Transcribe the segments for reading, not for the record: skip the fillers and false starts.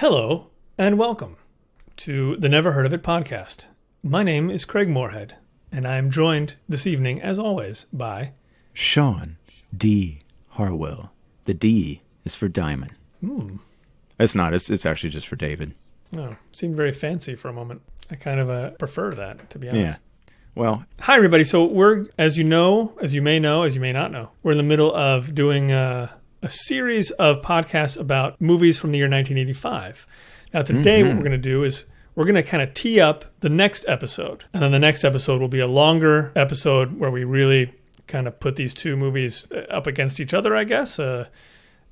Hello, and welcome to the Never Heard of It podcast. My name is Craig Moorhead, and I am joined this evening, as always, by... Shawn D. Harwell. The D is for Diamond. It's not. It's actually just for David. Oh, seemed very fancy for a moment. I kind of prefer that, to be honest. Yeah. Well, hi, everybody. So we're, as you may know, as you may not know, we're in the middle of doing a series of podcasts about movies from the year 1985. Now, today, what we're going to do is we're going to kind of tee up the next episode. And then the next episode will be a longer episode where we really kind of put these two movies up against each other, I guess, up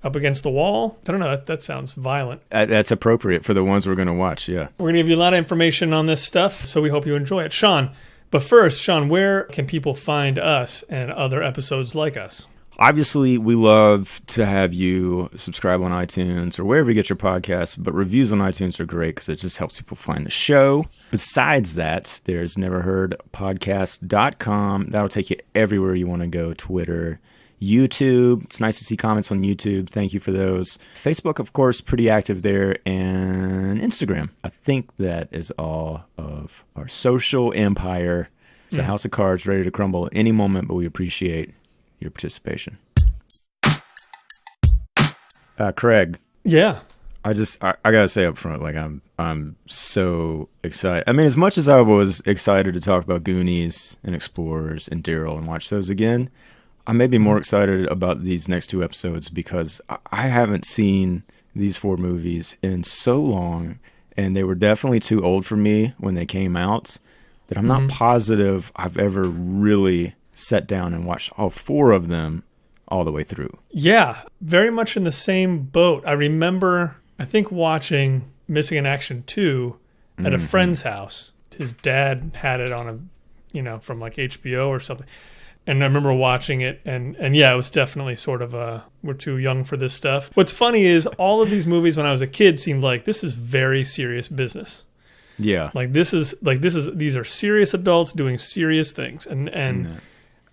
against the wall. I don't know. That sounds violent. That's appropriate for the ones we're going to watch, yeah. We're going to give you a lot of information on this stuff, so we hope you enjoy it. Shawn, but first, Shawn, where can people find us and other episodes like us? Obviously, we love to have you subscribe on iTunes or wherever you get your podcasts, but reviews on iTunes are great because it just helps people find the show. Besides that, there's neverheardpodcast.com. That'll take you everywhere you want to go. Twitter, YouTube. It's nice to see comments on YouTube. Thank you for those. Facebook, of course, pretty active there. And Instagram. I think that is all of our social empire. It's a house of cards ready to crumble at any moment, but we appreciate your participation. Craig. Yeah. I gotta say up front, like I'm so excited. I mean, as much as I was excited to talk about Goonies and Explorers and Daryl and watch those again, I may be more excited about these next two episodes because I haven't seen these four movies in so long, and they were definitely too old for me when they came out, that I'm not positive I've ever really sat down and watched all four of them all the way through. Yeah, very much in the same boat. I remember, I think, watching Missing in Action 2 at a friend's house. His dad had it on from like HBO or something. And I remember watching it, and yeah, it was definitely sort of we're too young for this stuff. What's funny is all of these movies when I was a kid seemed like this is very serious business. Yeah. These are serious adults doing serious things.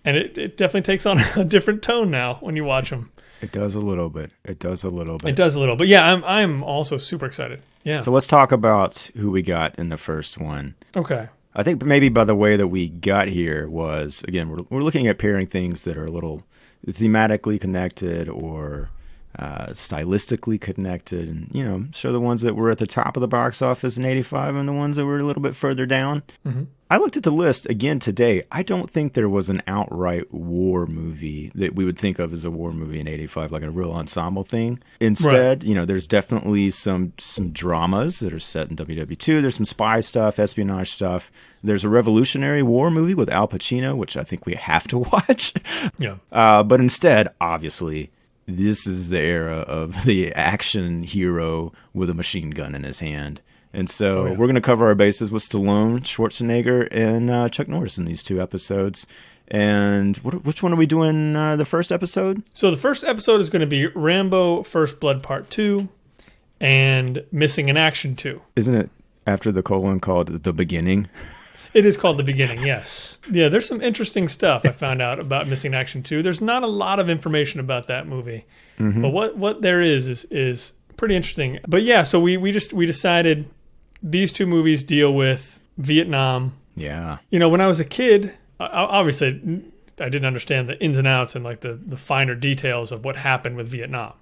And it definitely takes on a different tone now when you watch them. It does a little bit. But yeah, I'm also super excited. Yeah. So let's talk about who we got in the first one. Okay. I think maybe by the way that we got here was, again, we're looking at pairing things that are a little thematically connected or stylistically connected, and show the ones that were at the top of the box office in '85 and the ones that were a little bit further down. I looked at the list again today. I don't think there was an outright war movie that we would think of as a war movie in '85, like a real ensemble thing. Instead, there's definitely some dramas that are set in WW2. There's some spy stuff, espionage stuff. There's a Revolutionary War movie with Al Pacino, which I think we have to watch. Yeah. But instead, obviously, this is the era of the action hero with a machine gun in his hand. And so we're going to cover our bases with Stallone, Schwarzenegger, and Chuck Norris in these two episodes. And which one are we doing the first episode? So the first episode is going to be Rambo First Blood Part 2 and Missing in Action 2. Isn't it after the colon called The Beginning? It is called The Beginning, yes. Yeah, there's some interesting stuff I found out about Missing in Action 2. There's not a lot of information about that movie. But what there is pretty interesting. But yeah, so we decided these two movies deal with Vietnam. Yeah. When I was a kid, obviously I didn't understand the ins and outs and like the finer details of what happened with Vietnam.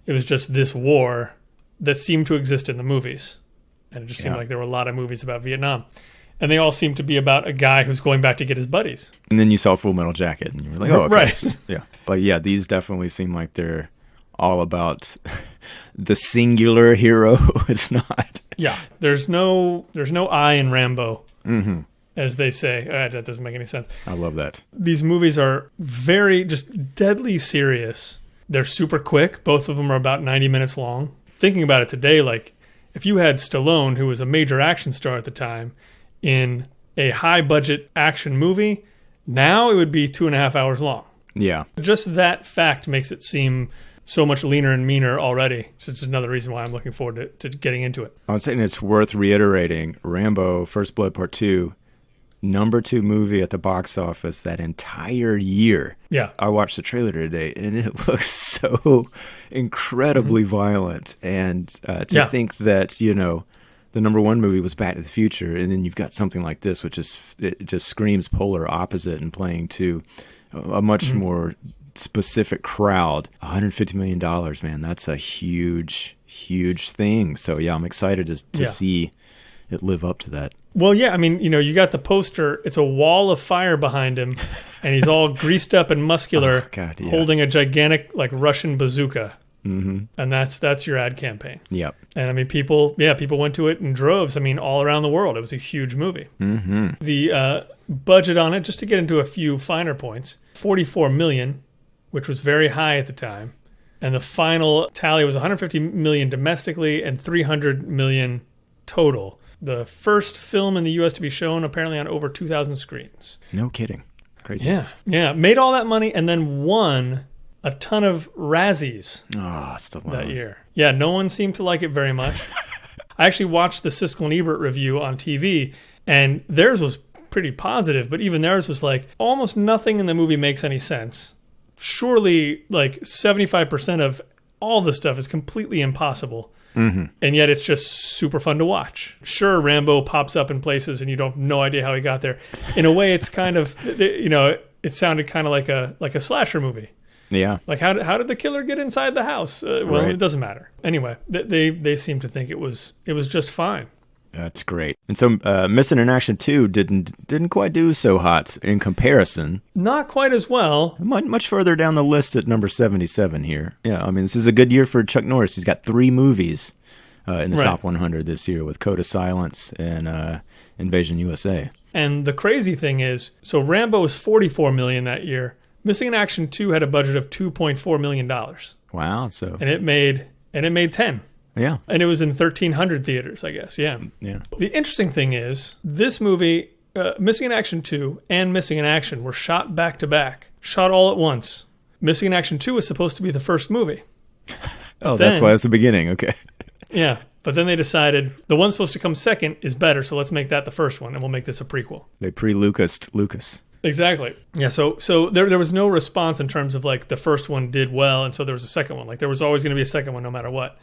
It was just this war that seemed to exist in the movies. And it just seemed like there were a lot of movies about Vietnam. And they all seem to be about a guy who's going back to get his buddies. And then you saw Full Metal Jacket, and you were like, oh, okay. Right. Yeah. But yeah, these definitely seem like they're all about the singular hero. It's not. Yeah. There's no I in Rambo, as they say. That doesn't make any sense. I love that. These movies are very, just deadly serious. They're super quick. Both of them are about 90 minutes long. Thinking about it today, like, if you had Stallone, who was a major action star at the time, in a high-budget action movie, now it would be 2.5 hours long. Yeah. Just that fact makes it seem so much leaner and meaner already. So it's another reason why I'm looking forward to getting into it. I was saying it's worth reiterating, Rambo First Blood Part 2, #2 movie at the box office that entire year. Yeah. I watched the trailer today, and it looks so incredibly violent. And to think that, you know, the #1 movie was Back to the Future, and then you've got something like this, which is, it just screams polar opposite and playing to a much more specific crowd. $150 million, man, that's a huge, huge thing. So yeah, I'm excited to see it live up to that. Well, yeah, I mean, you know, you got the poster. It's a wall of fire behind him, and he's all greased up and muscular, holding a gigantic, like, Russian bazooka. Mm-hmm. And that's your ad campaign. Yep. And I mean, people went to it in droves. I mean, all around the world. It was a huge movie. Mm-hmm. The budget on it, just to get into a few finer points, $44 million, which was very high at the time. And the final tally was $150 million domestically and $300 million total. The first film in the U.S. to be shown apparently on over 2,000 screens. No kidding. Crazy. Yeah. Yeah. Made all that money and then won a ton of Razzies that year. Yeah, no one seemed to like it very much. I actually watched the Siskel and Ebert review on TV, and theirs was pretty positive, but even theirs was like, almost nothing in the movie makes any sense. Surely, like, 75% of all the stuff is completely impossible. Mm-hmm. And yet it's just super fun to watch. Sure, Rambo pops up in places and you don't have no idea how he got there. In a way, it's kind of, you know, it sounded kind of like a slasher movie. Yeah. Like, how did the killer get inside the house? Well, It doesn't matter. Anyway, they seem to think it was just fine. That's great. And so Missing in Action 2 didn't quite do so hot in comparison. Not quite as well. Much further down the list at number 77 here. Yeah, I mean, this is a good year for Chuck Norris. He's got 3 movies in the top 100 this year with Code of Silence and Invasion USA. And the crazy thing is, so Rambo was $44 million that year. Missing in Action 2 had a budget of $2.4 million. Wow. So and it made 10. Yeah. And it was in 1,300 theaters, I guess. Yeah. Yeah. The interesting thing is, this movie, Missing in Action 2 and Missing in Action were shot back to back, shot all at once. Missing in Action 2 was supposed to be the first movie. That's why it's the beginning. Okay. Yeah. But then they decided the one supposed to come second is better, so let's make that the first one, and we'll make this a prequel. They pre-Lucased Lucas. Exactly. Yeah, so there was no response in terms of, like, the first one did well, and so there was a second one. Like, there was always going to be a second one no matter what.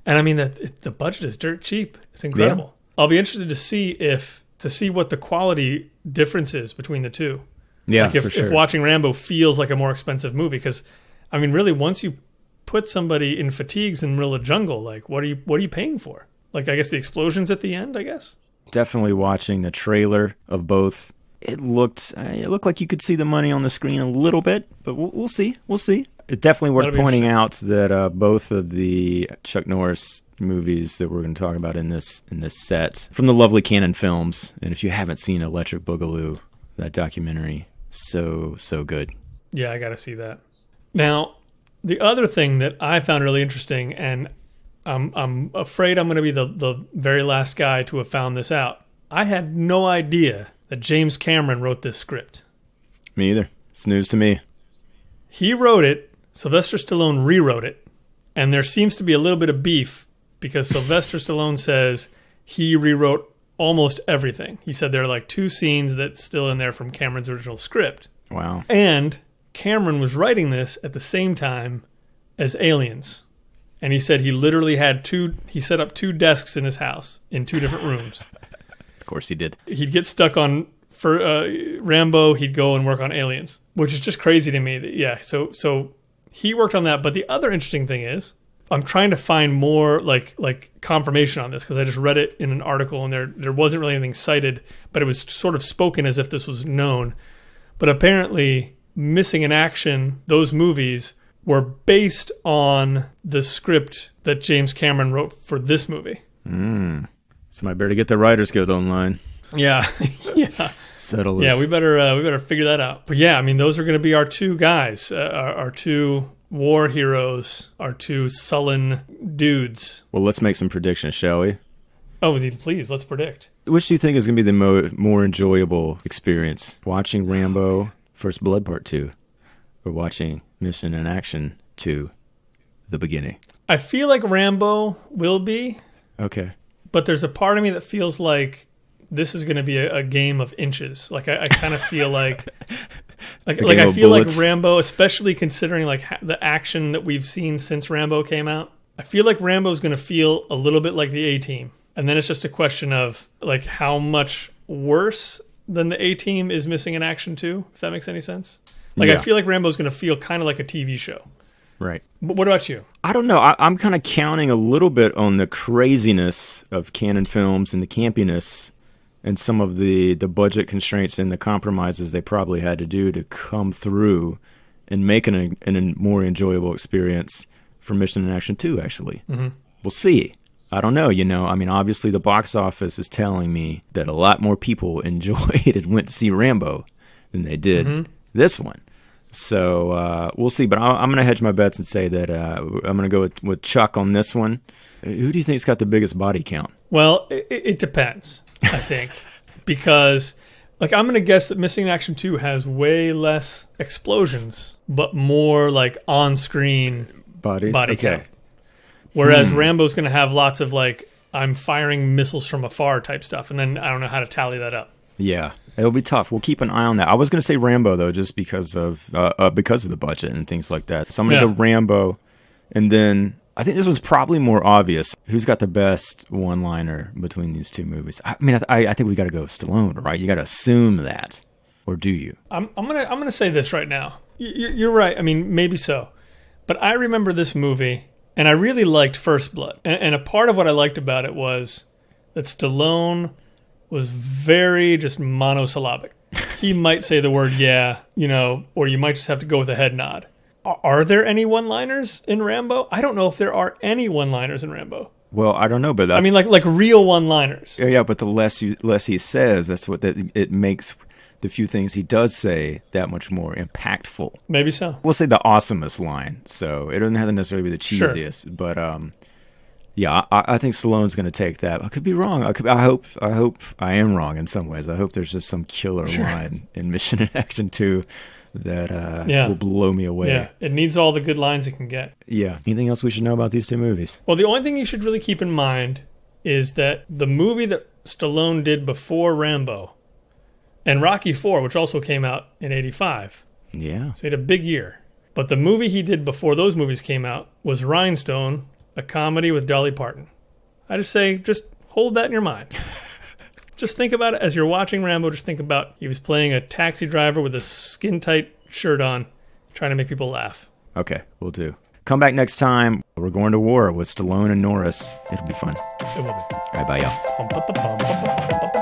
And I mean, the budget is dirt cheap. It's incredible. Yeah. I'll be interested to see what the quality difference is between the two. Yeah, like if watching Rambo feels like a more expensive movie, because I mean, really, once you put somebody in fatigues in the middle of the jungle, like, what are you paying for? Like, I guess the explosions at the end, I guess. Definitely watching the trailer of both. It looked like you could see the money on the screen a little bit, but we'll see. We'll see. It's definitely worth pointing out that both of the Chuck Norris movies that we're going to talk about in this set from the lovely Canon Films, and if you haven't seen Electric Boogaloo, that documentary, so good. Yeah, I got to see that. Now, the other thing that I found really interesting, and I'm afraid I'm going to be the very last guy to have found this out. I had no idea that James Cameron wrote this script. Me either. It's news to me. He wrote it. Sylvester Stallone rewrote it, and there seems to be a little bit of beef because Sylvester Stallone says he rewrote almost everything. He said there are like 2 scenes that's still in there from Cameron's original script. Wow. And Cameron was writing this at the same time as Aliens. And he said he literally he set up 2 desks in his house in 2 different rooms. Of course he did. He'd get stuck on Rambo, he'd go and work on Aliens, which is just crazy to me. Yeah, so he worked on that. But the other interesting thing is, I'm trying to find more like confirmation on this because I just read it in an article and there wasn't really anything cited, but it was sort of spoken as if this was known. But apparently, Missing in Action, those movies were based on the script that James Cameron wrote for this movie. Somebody better get the Writers Guild online. Yeah. Yeah. Settle this. Yeah, we better figure that out. But yeah, I mean, those are going to be our 2 guys, our 2 war heroes, our 2 sullen dudes. Well, let's make some predictions, shall we? Oh, please, let's predict. Which do you think is going to be the more enjoyable experience? Watching Rambo First Blood Part 2 or watching Mission in Action 2, The Beginning? I feel like Rambo will be. Okay. But there's a part of me that feels like this is going to be a game of inches. Like I kind of feel like I feel bullets. like Rambo, especially considering like the action that we've seen since Rambo came out. I feel like Rambo is going to feel a little bit like the A-Team. And then it's just a question of like how much worse than the A-Team is missing in action too, if that makes any sense. Like I feel like Rambo is going to feel kind of like a TV show. Right. But what about you? I don't know. I'm kind of counting a little bit on the craziness of Cannon Films and the campiness and some of the budget constraints and the compromises they probably had to do to come through and make a more enjoyable experience for Mission in Action 2, actually. Mm-hmm. We'll see. I don't know. I mean, obviously the box office is telling me that a lot more people enjoyed and went to see Rambo than they did this one. So we'll see. But I'm going to hedge my bets and say that I'm going to go with Chuck on this one. Who do you think's got the biggest body count? Well, it depends, I think. Because like I'm going to guess that Missing in Action 2 has way less explosions, but more like on-screen body count. Whereas Rambo's going to have lots of like, I'm firing missiles from afar type stuff. And then I don't know how to tally that up. Yeah. It'll be tough. We'll keep an eye on that. I was going to say Rambo, though, just because of the budget and things like that. So I'm going to go Rambo. And then I think this was probably more obvious. Who's got the best one-liner between these two movies? I mean, I think we got to go Stallone, right? You got to assume that. Or do you? I'm gonna say this right now. You're right. I mean, maybe so. But I remember this movie, and I really liked First Blood. And a part of what I liked about it was that Stallone was very just monosyllabic. He might say the word yeah, or you might just have to go with a head nod. Are there any one-liners in Rambo? I don't know if there are any one-liners in Rambo. Well, I don't know, but I mean, like real one-liners. Yeah, but the less he says, that's what it makes the few things he does say that much more impactful. Maybe so. We'll say the awesomest line, so it doesn't have to necessarily be the cheesiest, sure. But yeah, I think Stallone's going to take that. I could be wrong. I hope I am wrong in some ways. I hope there's just some killer line in Mission in Action 2 that will blow me away. Yeah, it needs all the good lines it can get. Yeah. Anything else we should know about these two movies? Well, the only thing you should really keep in mind is that the movie that Stallone did before Rambo and Rocky IV, which also came out in 85. Yeah. So he had a big year. But the movie he did before those movies came out was Rhinestone, a comedy with Dolly Parton. I just say, just hold that in your mind. Just think about it as you're watching Rambo. Just think about he was playing a taxi driver with a skin-tight shirt on, trying to make people laugh. Okay, we'll do. Come back next time. We're going to war with Stallone and Norris. It'll be fun. It will be. All right, bye, y'all.